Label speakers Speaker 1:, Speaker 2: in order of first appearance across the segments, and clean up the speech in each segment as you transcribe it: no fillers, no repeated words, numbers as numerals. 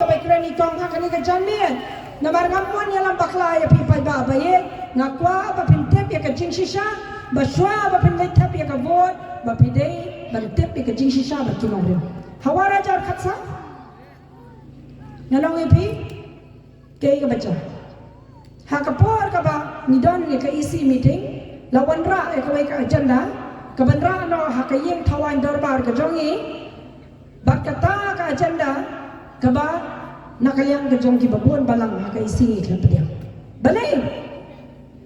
Speaker 1: baik rani kong hakani ka jamit. Namar ngamuan yalam bakla ya pipai ba baye. Ngakwa ba pintep ya ka jing shisha. Baswa ba pinlay tap ya ka vote. Ba pidei ba tep ya ka jing shisha ba kinong rin. Hawara jar khatsa. Nalong ipi. Kaya ka baca. Hakapor ka ba nidon ya ka isi meeting. Lawan ra ya ka way ka agenda. Kabanra no hakayeng tawan darbar ka jongi. Bat kata ka agenda kaba nakaliang ka jong kibabon balang hakaisi klapadiang. Balay.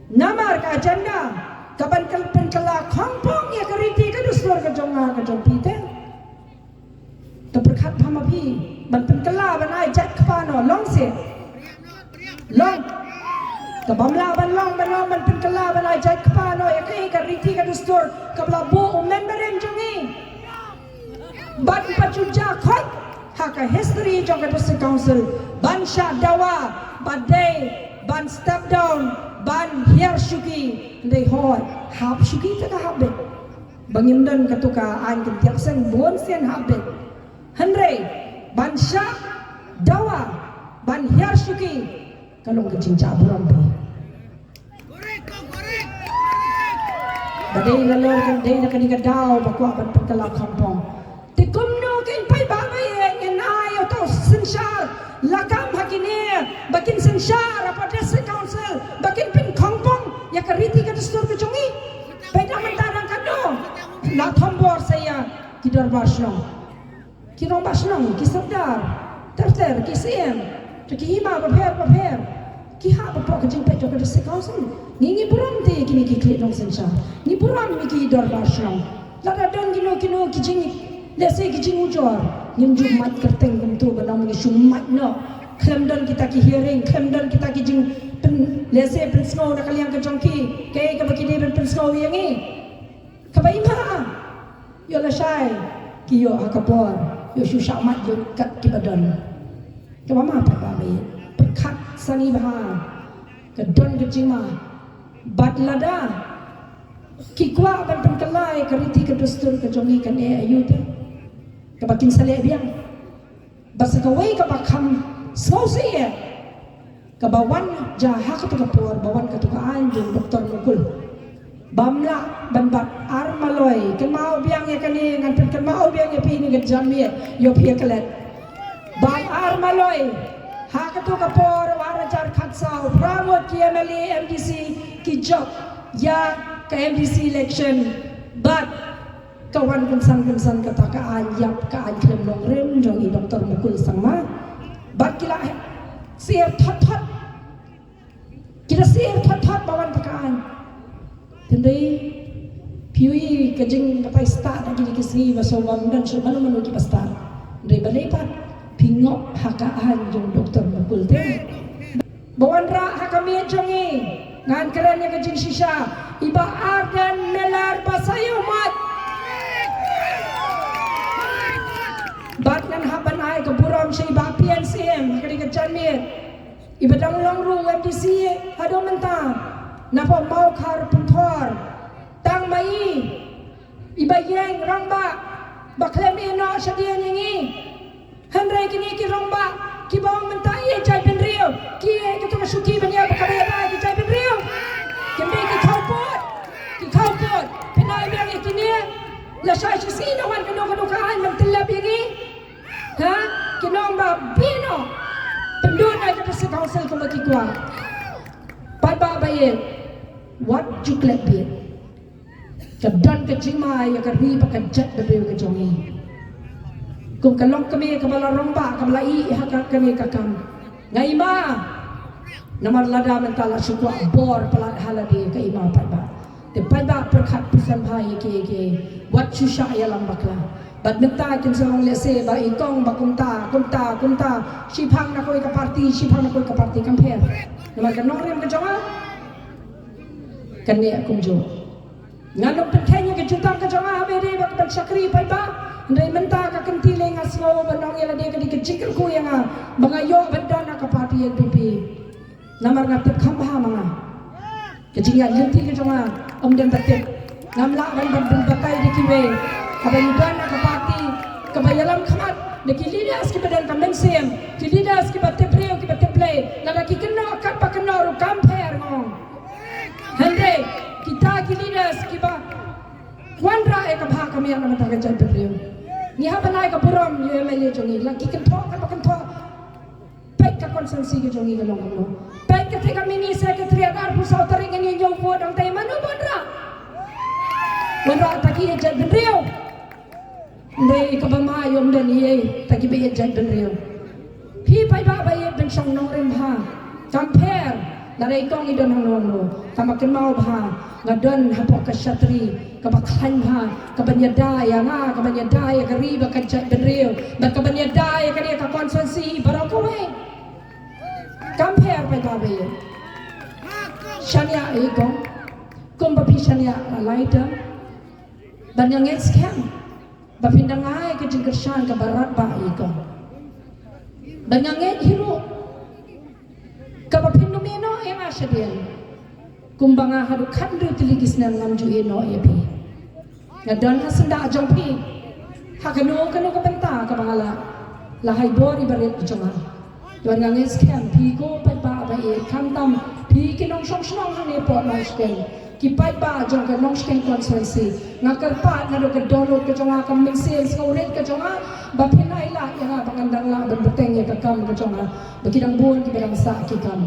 Speaker 1: Namar ka agenda kaban kalpen kala kampong ya kariti ka dusur ka jong pite. Taperkat pamapi ban pen kala ban ai jat kapano long se. Long kabamla ban long ban pen kala ban ai jat kapano ya kai kariti ka dusur kabla bo memberem jongi. Ban pacuja khot haka history jong ka district council ban sha dawa badai ban step down ban hier shuki ndai hoi hap shuki ta habbe bangimdan katuka an kentiak sang bon sen habbe hanre ban sha dawa ban hier shuki kalong ka cinca burambe badai lalor kan dai na kanika daw bakwa ban pagkala kampong tikumno kin pai ba Sensyar lakam hakini bakin sensyar apa district council bakin pin kongpong ya keriti ka dustur ke jongi beda mentarang kado la thombor saya kidor basno kidor basno ki sabdar terter ki siem ki hima paper ki ha pa ka jing pejo ka district council ni buram te kini ki klit nong sensyar ni buram mi ki dor basno la da don kino ki jing lese ki jing ujor nim jumat kerteng kumtu badang ni sumat no klemdon kita ki hearing klemdon kita ki jing pen lese pen snow na kaliang ka jongki kay ka baki de pen snow yangi kabai ma yo la shai ki yo akapor yo susah mat yo kat ki badon ka mama pa ba me pekat sani ba ka don ka jima bat lada ki kwa ban pen kalai ka riti ka dustur ka jongi kan e ayute kabakin sale biang basa kawai kabakam sausiye kabawan jaha katukapur bawan katukaan jung doktor mukul bamla banbat armaloy kemau biang ya kani ngan kemau biang ya pini ke jamie yo pia kelet bam armaloy ha katukapur warajar khatsau pramod KMLA MDC ki job ya ke MDC election but kawan kensan kata kaan yap kaan klem long rem jongi doktor mukul sangma bat kila sier thot kita sier thot bawan takaan tendai piui kajing patai start lagi di kisi basawam dan manu ki pasta ndai balai pat pingok hakaan jong doktor mukul te bawan ra hakami jongi ngan kerennya kajing shisha iba ardan melar pasayumat bat nan haban ay ka buram siya iba PNCM kadi ka janmir iba dang long ru MDC hado menta napa mau kar puntor tang mai iba yeng rangba baklemi no shadia nyingi hanre kini ki rangba ki bawang menta ye jai ben rio ki ka to suki banya bakabaya ba ki jai ben rio kembe ki kaupot pinai biang kini la shay sino wan kano kaan magtilab yangi ha kinong ba bino pendun ay ka sa council ko magkikwa pababayin what juklet bit kadon ka jima ya ka riba ka jet da ka jongi kung kalong kami kabalarong ba kabalai haka kami kakam ngaima namarlada mentala sukwa bor palat haladi ka ima paiba te paiba perkat pisan bhai ke what susha ya lambakla bat menta kin sarong lese ba ikong ba kumta sipang na koy ka party campaign namar ka norem ka jonga kanya kumjo ngadok penkenya ke jutang ka jonga bede ba ka sakri pai ba ndai menta ka kentile ngasmo ba nong yala de ka dikecikir ku yang bangayo bandana ka party LPP namar ngatip khamba manga kejinga yunti ka jonga dan batik ngamla ban batai di kiwe kabayudan na kapati kabayalam kamat de ki leaders ki badan ka mensem ki leaders ki batte preo ki batte play nada ki kena kat pa kena ru compare ngong hande kita ki leaders ki ba wandra e ka bha ka mer na mata ka jai preo ni ha banai ka puram ye mele jongi la ki kan thok ka kan thok pek ka konsensi ke jongi ka long no pek ka te ka mini secretary adar pu sau taring ni jong vo dang tai manu wandra taki e jai preo Ndai kabama yom dan ye taki be jai ben reo phi pai ba ba ye ben song nong rem ha compare la dai tong i don hong no tamakin mau ba ngadon hapok ka shatri ka bakhan ha ka banyada ya nga ka banyada ya ka riba ka jai ben reo ba ka banyada ya ka dia ka konsensi barako we compare pai ba ba ye shania e gong kumba phi shania laita banyang es scam Bapindangai ke jengkershan ke barat ba iko. Banyanget hiro. Ke bapindomino yang asyadian. Kumbanga hadu kandu tiligis nan ngamju ino epi. Ngadon hasenda ajong pi. Hakanu kanu ke benta ke bangala. Lahai bori barit jonga. Tuan nganges kem pi ko pai ba ba e kantam pi kinong song song hane pot nong sken. Kipai ba jong ka nong sken konsensi ngakar pa na do ka download ka jonga ka mixel ka uret ka jonga ba pinai la ya ngandang la ben beteng ya ka kam ka jonga bakidang buon ki barang sa ki kam